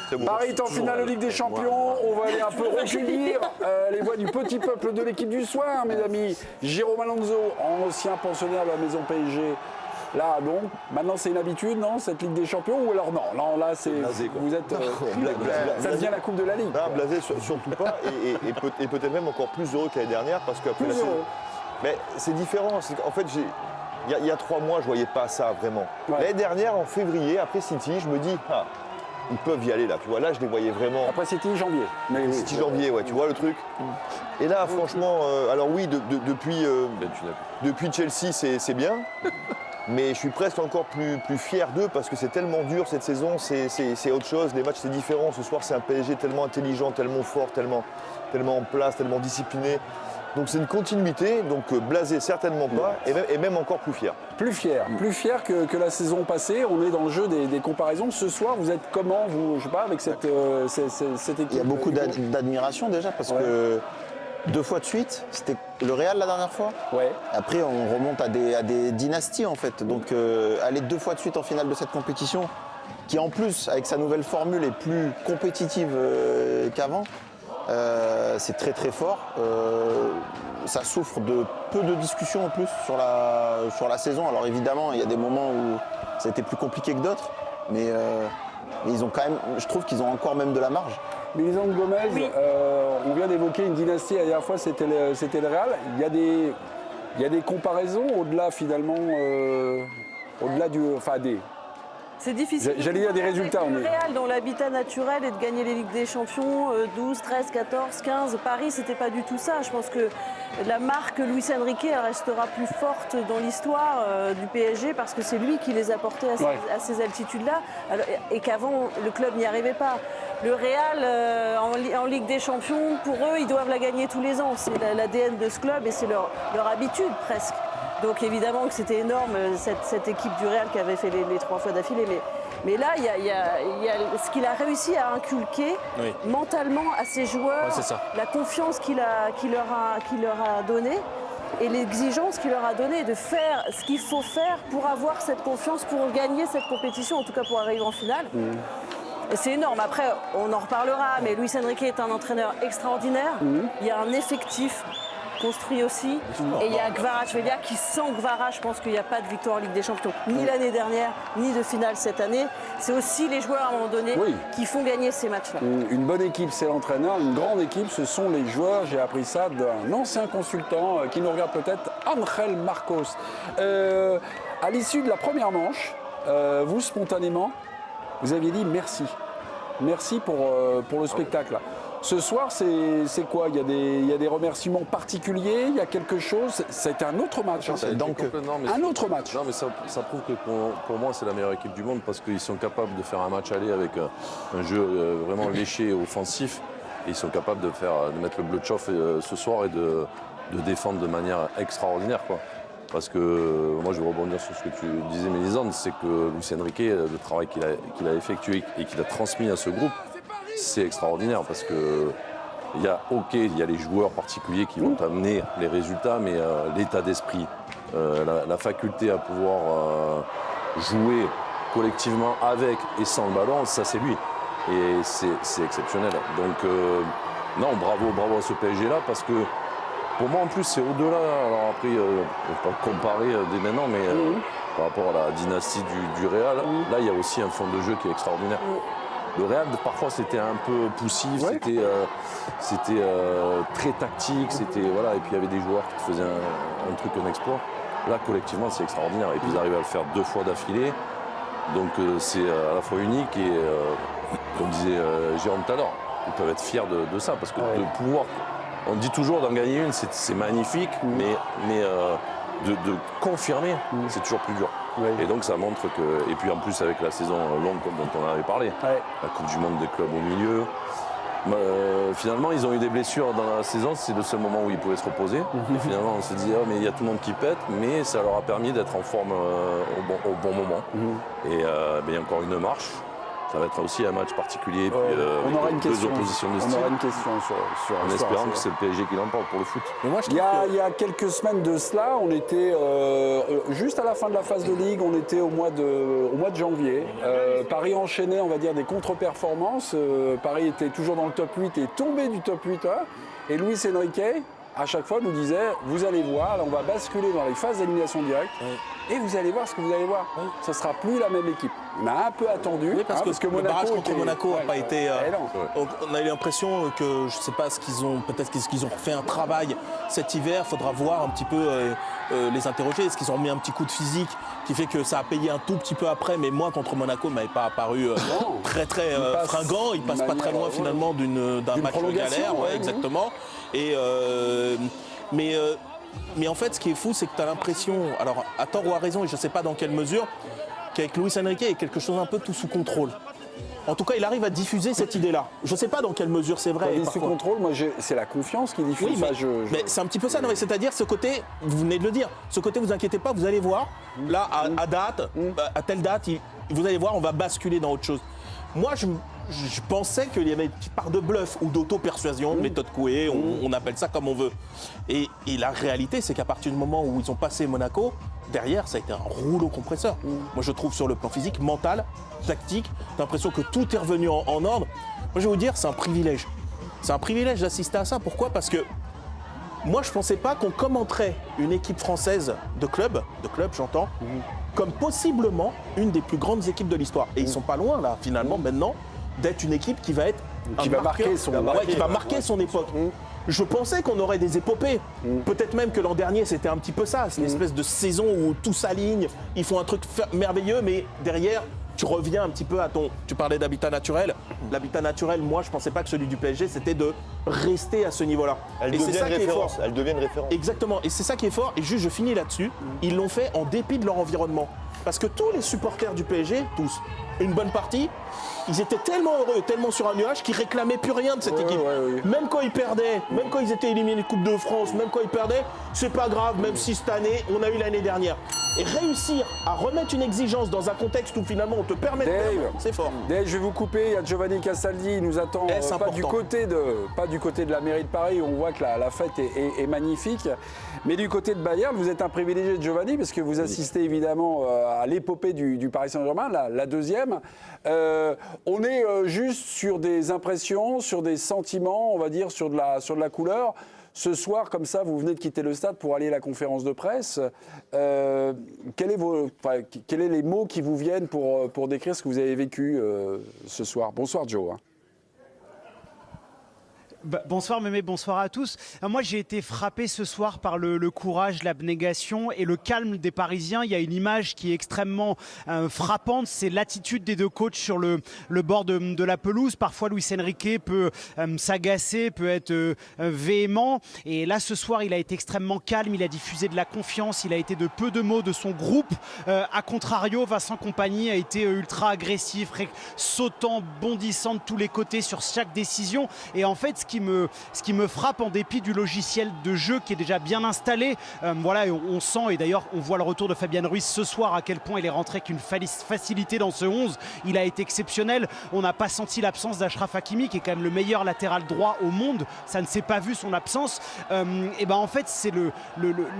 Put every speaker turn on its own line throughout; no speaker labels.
Très beau.
Paris est en finale de Ligue des Champions. On va aller un peu recueillir les voix du petit peuple de l'équipe du soir, mes amis. Jérôme Alonso, ancien pensionnaire de la maison PSG. Là, donc, maintenant c'est une habitude, non, cette Ligue des Champions, ou alors non, là, c'est
Blasé, quoi.
vous êtes, ça devient la Coupe de la Ligue.
Non, blasé, surtout pas, et peut-être même encore plus heureux que l'année dernière, parce qu'après la saison. Mais c'est différent. En fait, il y a 3 mois, je ne voyais pas ça vraiment.
Ouais.
L'année dernière, en février, après City, je me dis, ils peuvent y aller là. Tu vois, là, je les voyais vraiment.
Après City, janvier. Mais
City janvier, ouais, tu vois le truc. Et là, franchement, alors oui, depuis Chelsea, c'est bien. Mais je suis presque encore plus fier d'eux parce que c'est tellement dur cette saison, c'est autre chose, les matchs c'est différent. Ce soir c'est un PSG tellement intelligent, tellement fort, tellement en place, tellement discipliné. Donc c'est une continuité, donc blasé certainement pas, et même encore plus fier.
Plus fier que la saison passée. On est dans le jeu des comparaisons. Ce soir, vous êtes comment, vous, je sais pas, avec cette équipe?
Il y a beaucoup d'admiration déjà parce que 2 fois de suite, c'était le Real la dernière fois.
Ouais.
Après, on remonte à des dynasties en fait. Donc aller 2 fois de suite en finale de cette compétition, qui en plus, avec sa nouvelle formule, est plus compétitive qu'avant, c'est très très fort. Ça souffre de peu de discussions en plus sur la saison. Alors évidemment, il y a des moments où ça a été plus compliqué que d'autres, mais ils ont quand même, je trouve qu'ils ont encore même de la marge.
Mélisande Gomez, on vient d'évoquer une dynastie, la dernière fois c'était le Real. Il y a des comparaisons au-delà finalement, au-delà des...
C'est difficile.
J'allais dire des résultats.
Le Real, dont l'habitat naturel est de gagner les Ligues des Champions, 12, 13, 14, 15. Paris, c'était pas du tout ça. Je pense que la marque Luis Enrique restera plus forte dans l'histoire du PSG parce que c'est lui qui les a portés à ces altitudes-là et qu'avant, le club n'y arrivait pas. Le Real, en Ligue des Champions, pour eux, ils doivent la gagner tous les ans. C'est l'ADN de ce club et c'est leur habitude presque. Donc évidemment que c'était énorme, cette équipe du Real qui avait fait les 3 fois d'affilée. Mais là, il y a ce qu'il a réussi à inculquer mentalement à ses joueurs, la confiance qu'il leur a donnée et l'exigence qu'il leur a donnée de faire ce qu'il faut faire pour avoir cette confiance, pour gagner cette compétition, en tout cas pour arriver en finale. Et c'est énorme. Après, on en reparlera, mais Luis Enrique est un entraîneur extraordinaire. Il y a un effectif construit aussi. Et il y a Kvaratskhelia qui, sans Kvara, je pense qu'il n'y a pas de victoire en Ligue des Champions, ni l'année dernière, ni de finale cette année. C'est aussi les joueurs, à un moment donné, qui font gagner ces matchs-là.
Une bonne équipe, c'est l'entraîneur. Une grande équipe, ce sont les joueurs. J'ai appris ça d'un ancien consultant qui nous regarde peut-être, Angel Marcos. À l'issue de la première manche, vous, spontanément, vous aviez dit merci. Merci pour le spectacle. Ce soir, c'est quoi? Il y a des remerciements particuliers, il y a quelque chose. C'est un autre match. Un autre match.
Non, mais ça prouve que pour moi, c'est la meilleure équipe du monde parce qu'ils sont capables de faire un match aller avec un jeu vraiment léché et offensif. Et ils sont capables de mettre le bleu de chauffe ce soir et de défendre de manière extraordinaire, quoi. Parce que moi, je vais rebondir sur ce que tu disais, Mélisande, c'est que Luis Enrique, le travail qu'il a effectué et qu'il a transmis à ce groupe, c'est extraordinaire parce que il y a les joueurs particuliers qui vont amener les résultats, mais l'état d'esprit, la faculté à pouvoir jouer collectivement avec et sans le ballon, ça c'est lui. Et c'est exceptionnel. Donc non, bravo à ce PSG-là parce que pour moi en plus c'est au-delà. Alors après, on ne peut pas comparer dès maintenant, mais par rapport à la dynastie du Real, là il y a aussi un fond de jeu qui est extraordinaire. Le Real, parfois, c'était un peu poussif, c'était très tactique, et puis il y avait des joueurs qui faisaient un truc, un exploit. Là, collectivement, c'est extraordinaire. Et puis, ils arrivent à le faire 2 fois d'affilée. Donc, c'est à la fois unique et, comme disait Jérôme tout à l'heure, ils peuvent être fiers de ça. Parce que de pouvoir, on dit toujours d'en gagner une, c'est magnifique, mais de confirmer, c'est toujours plus dur. Et donc ça montre que, et puis en plus avec la saison longue dont on avait parlé, la Coupe du Monde des clubs au milieu, finalement ils ont eu des blessures dans la saison, c'est le seul moment où ils pouvaient se reposer. Et finalement on se dit mais il y a tout le monde qui pète, mais ça leur a permis d'être en forme au bon moment. Et il y a encore une marche. ça va être aussi un match particulier. Puis,
on aura une
deux
question.
oppositions de
On
style.
aura une question sur
En espérant que c'est le PSG qui l'emporte pour le foot.
Mais moi, je
Il y,
trouve
a,
que-
il y a quelques semaines de cela, on était juste à la fin de la phase de Ligue, on était au mois de janvier. Paris enchaînait, on va dire, des contre-performances. Paris était toujours dans le top 8 et tombé du top 8. Et Luis Enrique, à chaque fois, nous disait, vous allez voir, là, on va basculer dans les phases d'élimination directe. Et vous allez voir ce que vous allez voir. Ce ne sera plus la même équipe. On a un peu attendu.
Oui, parce que le barrage contre Monaco n'a pas été.
non.
On a eu l'impression que, je ne sais pas, peut-être qu'ils ont fait un travail cet hiver. Il faudra voir un petit peu les interroger. Est-ce qu'ils ont mis un petit coup de physique qui fait que ça a payé un tout petit peu après? Mais moi, contre Monaco, ne m'avait pas apparu très fringant. Il passe pas très loin finalement d'un match de
prolongation,
galère.
ouais,
Exactement. Et, mais en fait, ce qui est fou, c'est que tu as l'impression, alors à tort ou à raison, et je ne sais pas dans quelle mesure, qu'avec Luis Enrique, il y a quelque chose un peu tout sous contrôle. En tout cas, il arrive à diffuser cette idée-là. Je ne sais pas dans quelle mesure c'est vrai.
Quand il dit sous
parfois.
contrôle, moi, c'est la confiance qui diffuse.
Oui, mais,
Enfin,
mais c'est un petit peu ça. Non, mais c'est-à-dire ce côté, vous venez de le dire, ce côté, vous inquiétez pas, vous allez voir, là, à date, à telle date, vous allez voir, on va basculer dans autre chose. Moi, je pensais qu'il y avait une petite part de bluff ou d'auto-persuasion, méthode Coué, on appelle ça comme on veut. Et la réalité, c'est qu'à partir du moment où ils ont passé Monaco, derrière, ça a été un rouleau compresseur. Moi, je trouve sur le plan physique, mental, tactique, j'ai l'impression que tout est revenu en ordre. Moi, je vais vous dire, c'est un privilège. C'est un privilège d'assister à ça. Pourquoi ? Parce que moi, je ne pensais pas qu'on commenterait une équipe française de club j'entends, comme possiblement une des plus grandes équipes de l'histoire. Et ils ne sont pas loin, là, finalement, maintenant, d'être une équipe qui va être
Qui va marquer son-
qui va marquer son époque. Je pensais qu'on aurait des épopées. Peut-être même que l'an dernier, c'était un petit peu ça. C'est une espèce de saison où tout s'aligne, ils font un truc merveilleux, mais derrière, tu reviens un petit peu à ton... Tu parlais d'habitat naturel. L'habitat naturel, moi, je ne pensais pas que celui du PSG, c'était de rester à ce niveau-là.
Elle
Et c'est
devient
ça
une
qui est fort.
référence. Elle devient une référence.
Exactement, et c'est ça qui est fort, et juste je finis là-dessus, ils l'ont fait en dépit de leur environnement. Parce que tous les supporters du PSG, tous, une bonne partie, ils étaient tellement heureux, tellement sur un nuage qu'ils réclamaient plus rien de cette équipe. Même quand ils perdaient, même quand ils étaient éliminés de Coupe de France, même quand ils perdaient, c'est pas grave, même si cette année, on a eu l'année dernière. Et réussir à remettre une exigence dans un contexte où finalement on te permet de perdre, c'est fort.
Dave, je vais vous couper. Il y a Giovanni Castaldi, il nous attend
C'est
pas du côté de la mairie de Paris où on voit que la fête est magnifique, mais du côté de Bayern, vous êtes un privilégié de Giovanni parce que vous assistez évidemment à l'épopée du Paris Saint-Germain, la deuxième. On est juste sur des impressions, sur des sentiments, on va dire, sur de la couleur. Ce soir, comme ça, vous venez de quitter le stade pour aller à la conférence de presse. Quels sont les mots qui vous viennent pour décrire ce que vous avez vécu ce soir? Bonsoir, Joe.
Bonsoir Mémé, bonsoir à tous. Moi j'ai été frappé ce soir par le courage, l'abnégation et le calme des Parisiens. Il y a une image qui est extrêmement frappante, c'est l'attitude des deux coachs sur le bord de la pelouse. Parfois Luis Enrique peut s'agacer, peut être véhément. Et là ce soir il a été extrêmement calme, il a diffusé de la confiance, il a été de peu de mots de son groupe. A contrario, Vincent Kompany a été ultra agressif, sautant, bondissant de tous les côtés sur chaque décision. Et en fait, ce qui me frappe en dépit du logiciel de jeu qui est déjà bien installé, voilà, on sent, et d'ailleurs on voit le retour de Fabian Ruiz ce soir, à quel point il est rentré avec une facilité dans ce 11. Il a été exceptionnel. On n'a pas senti l'absence d'Achraf Hakimi, qui est quand même le meilleur latéral droit au monde. Ça ne s'est pas vu, son absence. Et ben en fait, c'est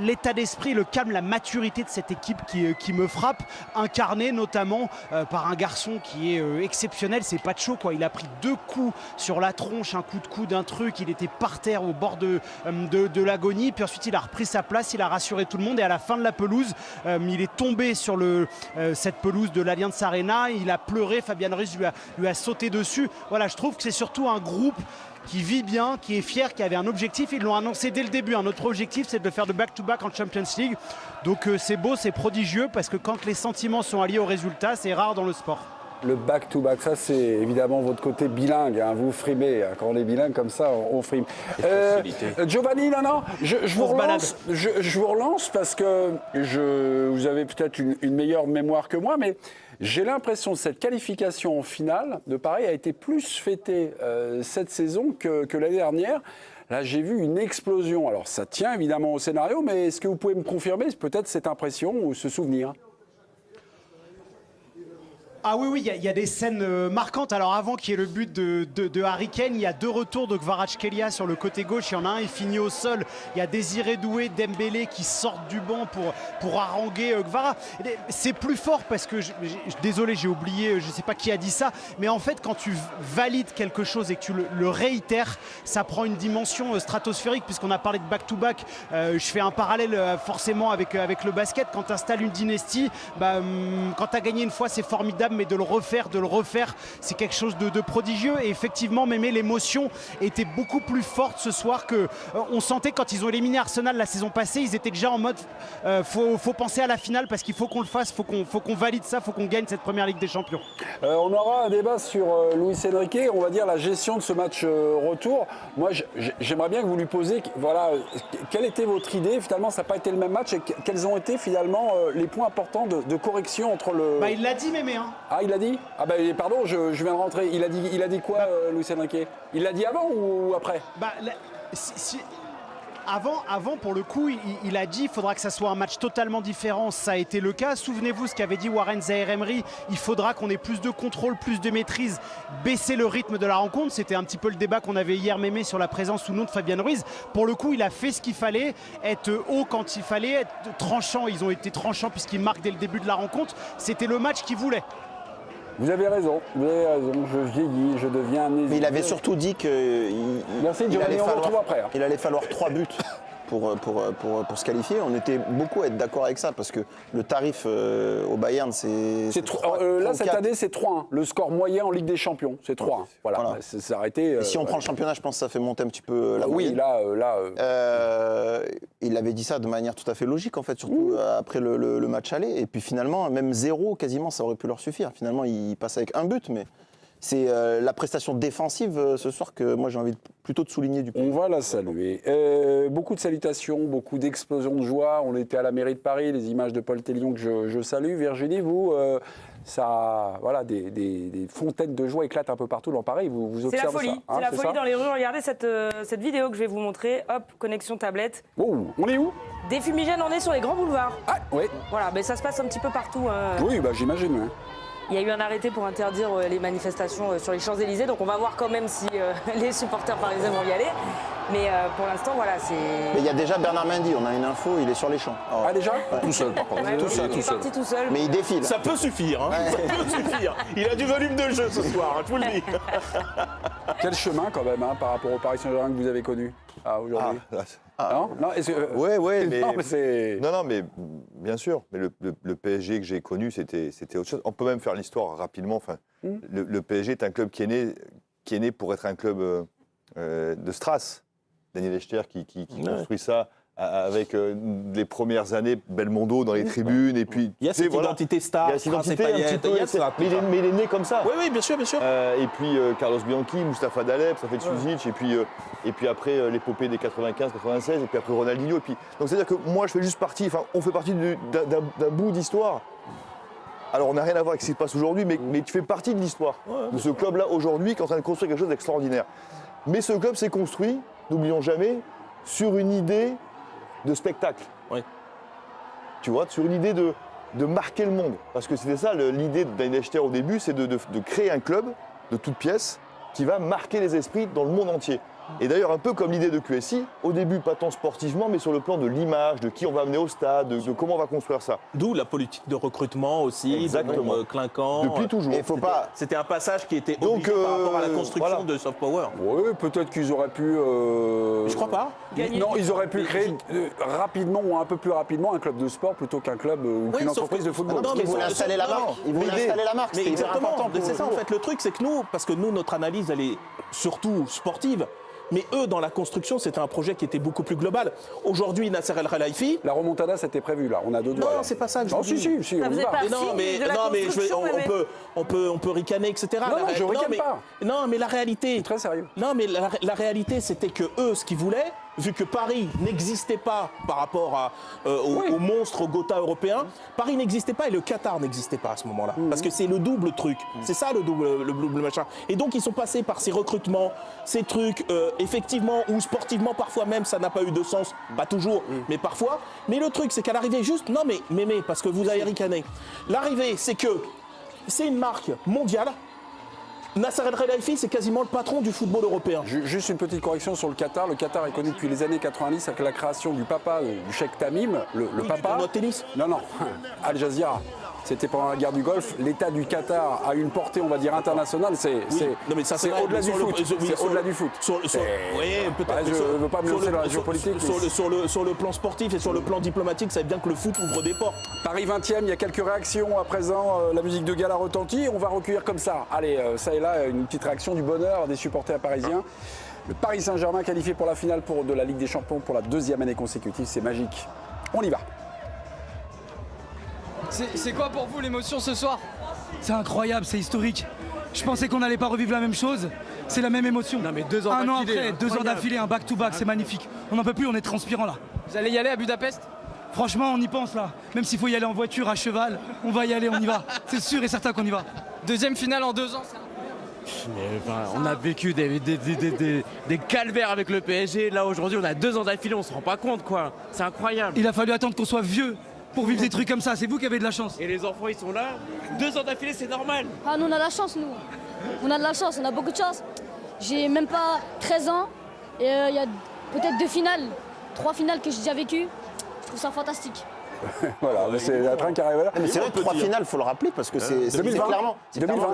l'état d'esprit, le calme, la maturité de cette équipe qui me frappe, incarné notamment par un garçon qui est exceptionnel, c'est Pacho, quoi. Il a pris 2 coups sur la tronche, un coup de coude, un truc, il était par terre au bord de l'agonie, puis ensuite il a repris sa place, il a rassuré tout le monde, et à la fin de la pelouse, il est tombé sur cette pelouse de l'Allianz Arena, il a pleuré, Fabian Ruiz lui a sauté dessus. Voilà, je trouve que c'est surtout un groupe qui vit bien, qui est fier, qui avait un objectif. Ils l'ont annoncé dès le début. Notre objectif, c'est de faire de back-to-back en Champions League. Donc c'est beau, c'est prodigieux, parce que quand les sentiments sont alliés au résultat, c'est rare dans le sport.
Le back-to-back, ça c'est évidemment votre côté bilingue, hein. Vous frimez, quand on est bilingue comme ça, on frime. Giovanni, non, je vous relance parce que vous avez peut-être une meilleure mémoire que moi, mais j'ai l'impression que cette qualification en finale de Paris a été plus fêtée cette saison que l'année dernière. Là, j'ai vu une explosion. Alors, ça tient évidemment au scénario, mais est-ce que vous pouvez me confirmer peut-être cette impression ou ce souvenir ?
Ah oui, il y a des scènes marquantes. Alors avant qu'il y ait le but de Harry Kane, il y a 2 retours de Kvaratskhelia sur le côté gauche. Il y en a un, il finit au sol. Il y a Désiré Doué, Dembélé qui sortent du banc pour haranguer Kvara. C'est plus fort parce que, désolé, j'ai oublié, je ne sais pas qui a dit ça, mais en fait, quand tu valides quelque chose et que tu le réitères, ça prend une dimension stratosphérique, puisqu'on a parlé de back-to-back. Je fais un parallèle forcément avec le basket. Quand tu installes une dynastie, quand tu as gagné une fois, c'est formidable, mais de le refaire, c'est quelque chose de prodigieux. Et effectivement, Mémé, l'émotion était beaucoup plus forte ce soir que on sentait quand ils ont éliminé Arsenal la saison passée. Ils étaient déjà en mode faut penser à la finale parce qu'il faut qu'on le fasse, faut qu'on valide ça, faut qu'on gagne cette première Ligue des Champions.
On aura un débat sur Luis Enrique, on va dire la gestion de ce match retour. Moi, j'aimerais bien que vous lui posiez, voilà, quelle était votre idée? Finalement, ça n'a pas été le même match. Et quels ont été finalement les points importants de correction entre le...
Il l'a dit, Mémé.
Ah, il l'a dit? Ah pardon, je viens de rentrer. Il a dit quoi, Luis Enrique? Il l'a dit avant ou après?
Avant, pour le coup, il a dit qu'il faudra que ça soit un match totalement différent. Ça a été le cas. Souvenez-vous ce qu'avait dit Warren Zaïre-Emery. Il faudra qu'on ait plus de contrôle, plus de maîtrise, baisser le rythme de la rencontre. C'était un petit peu le débat qu'on avait hier, Mémé, sur la présence ou non de Fabian Ruiz. Pour le coup, il a fait ce qu'il fallait, être haut quand il fallait, être tranchant. Ils ont été tranchants puisqu'ils marquent dès le début de la rencontre. C'était le match qu'ils voulaient.
Vous avez raison, je vieillis, je deviens un
Mais il avait surtout dit qu'il allait falloir 3 buts pour se qualifier. On était beaucoup à être d'accord avec ça parce que le tarif au Bayern, c'est 3,
là, cette année, c'est 3-1. Le score moyen en Ligue des Champions, c'est 3-1. Voilà. C'est arrêté.
Et si on prend le championnat, je pense que ça fait monter un petit peu la moyenne. Il avait dit ça de manière tout à fait logique, en fait, surtout après le match aller. Et puis finalement, même 0, quasiment, ça aurait pu leur suffire. Finalement, il passe avec un but, mais... C'est la prestation défensive ce soir que moi j'ai envie plutôt de souligner du
On va la saluer. Beaucoup de salutations, beaucoup d'explosions de joie. On était à la mairie de Paris, les images de Paul Tellion que je salue. Virginie, vous, des fontaines de joie éclatent un peu partout dans Paris. Vous observez ça?
C'est la folie dans les rues. Regardez cette vidéo que je vais vous montrer. Hop, connexion tablette.
Oh, on est où?
Des fumigènes, on est sur les grands boulevards.
Ah, oui.
Voilà, mais ça se passe un petit peu partout.
Oui, j'imagine. Hein.
Il y a eu un arrêté pour interdire les manifestations sur les Champs-Élysées, donc on va voir quand même si les supporters parisiens vont y aller. Mais pour l'instant, voilà, c'est...
Mais il y a déjà Bernard Mendy, on a une info, il est sur les champs.
Ah déjà?
Tout seul, par contre.
Il est parti tout seul.
Mais il défile.
Ça peut suffire, hein. Ça peut suffire. Il a du volume de jeu ce soir, je vous le dis.
Quel chemin quand même par rapport au Paris Saint-Germain que vous avez connu aujourd'hui? Non,
mais bien sûr. Mais le PSG que j'ai connu, c'était autre chose. On peut même faire l'histoire rapidement. Enfin, le PSG est un club qui est né pour être un club de Strass. Daniel Echter qui construit ça avec les premières années Belmondo dans les tribunes. Et puis,
il y a cette identité star,
il y a cette identité un petit peu, mais il est né comme ça.
Oui, bien sûr.
Et puis Carlos Bianchi, Mustapha Daleb, ça fait Suzic, et puis après l'épopée des 95-96, et puis après Ronaldinho. Donc c'est-à-dire que moi je fais juste partie, on fait partie d'un bout d'histoire. Alors on n'a rien à voir avec ce qui se passe aujourd'hui, mais tu fais partie de l'histoire de ce club-là aujourd'hui qui est en train de construire quelque chose d'extraordinaire. Mais ce club s'est construit, n'oublions jamais, sur une idée de spectacle.
Oui.
Tu vois, sur une idée de marquer le monde. Parce que c'était ça l'idée de Daniel Echter au début, c'est de créer un club de toutes pièces qui va marquer les esprits dans le monde entier. Et d'ailleurs, un peu comme l'idée de QSI, au début, pas tant sportivement, mais sur le plan de l'image, de qui on va amener au stade, de comment on va construire ça.
D'où la politique de recrutement aussi,
exactement.
Clinquant.
Depuis toujours.
C'était un passage qui était obligé par rapport à la construction de soft power.
Oui, peut-être qu'ils auraient pu...
Je crois pas.
Non, ils auraient pu créer rapidement ou un peu plus rapidement un club de sport plutôt qu'un club ou une entreprise de football.
Ils voulaient installer la marque. Ils voulaient installer la marque.
Mais exactement, c'est ça en fait. Le truc, c'est que parce que nous, notre analyse, elle est surtout sportive. Mais eux, dans la construction, c'était un projet qui était beaucoup plus global. Aujourd'hui, Nasser El Khelaifi...
La remontada, c'était prévu, là. On a deux doigts.
Non, c'est pas ça que je dis.
Si,
ça faisait partie
on peut ricaner, etc.
Non, je ricane pas.
Non, mais la réalité...
C'est très sérieux.
Non, mais la réalité, c'était que eux, ce qu'ils voulaient, vu que Paris n'existait pas par rapport au monstre Gotha européen, Paris n'existait pas et le Qatar n'existait pas à ce moment-là. Parce que c'est le double truc. C'est ça le double machin. Et donc, ils sont passés par ces recrutements, ces trucs, effectivement, ou sportivement, parfois même, ça n'a pas eu de sens. Pas toujours, mais parfois. Mais le truc, c'est qu'à l'arrivée, juste... Non, mais parce que vous avez ricané. L'arrivée, c'est que c'est une marque mondiale. Nasser El Khelaifi, c'est quasiment le patron du football européen.
Juste une petite correction sur le Qatar. Le Qatar est connu depuis les années 90 avec la création du papa du Cheikh Tamim, le papa.
Du tennis.
Non, Al Jazeera. C'était pendant la guerre du Golfe. L'État du Qatar a une portée, on va dire, internationale. C'est au-delà du foot. C'est au-delà du foot.
Oui, peut-être.
Je ne veux pas me lancer dans la géopolitique.
Sur le plan sportif et sur le plan diplomatique, ça veut bien que le foot ouvre des portes.
Paris 20e, il y a quelques réactions à présent. La musique de gala retentit. On va recueillir comme ça. Allez, ça et là, une petite réaction du bonheur des supporters parisiens. Le Paris Saint-Germain qualifié pour la finale de la Ligue des Champions pour la 2e année consécutive. C'est magique. On y va.
C'est quoi pour vous l'émotion ce soir? C'est incroyable, c'est historique. Je pensais qu'on n'allait pas revivre la même chose. C'est la même émotion.
Non mais 2 ans
un an
d'affilée.
après, 2 ans d'affilée, un back-to-back, c'est magnifique. On n'en peut plus, on est transpirant là.
Vous allez y aller à Budapest?
Franchement, on y pense là. Même s'il faut y aller en voiture, à cheval, on va y aller, on y va. C'est sûr et certain qu'on y va.
2e finale en 2 ans, c'est incroyable. Mais on a vécu des calvaires avec le PSG. Là aujourd'hui, on a 2 ans d'affilée, on se rend pas compte quoi. C'est incroyable.
Il a fallu attendre qu'on soit vieux pour vivre des trucs comme ça. C'est vous qui avez de la chance.
Et les enfants, ils sont là. 2 ans d'affilée, c'est normal.
Ah, nous, on a la chance, nous. On a de la chance, on a beaucoup de chance. J'ai même pas 13 ans et il y a peut-être 2 finales, 3 finales que j'ai déjà vécues. Je trouve ça fantastique.
Voilà, c'est la train qui arrive là.
Mais c'est vrai que 3 finales, il faut le rappeler, parce que c'est clairement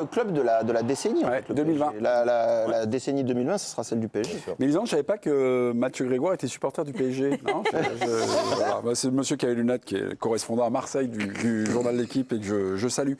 le club de la décennie. En fait, le
2020.
PSG. La décennie 2020, ce sera celle du PSG.
Mais Lisande, je ne savais pas que Mathieu Grégoire était supporter du PSG. Non, voilà. C'est le monsieur qui a les lunettes, qui est correspondant à Marseille du journal L'Équipe et que je salue.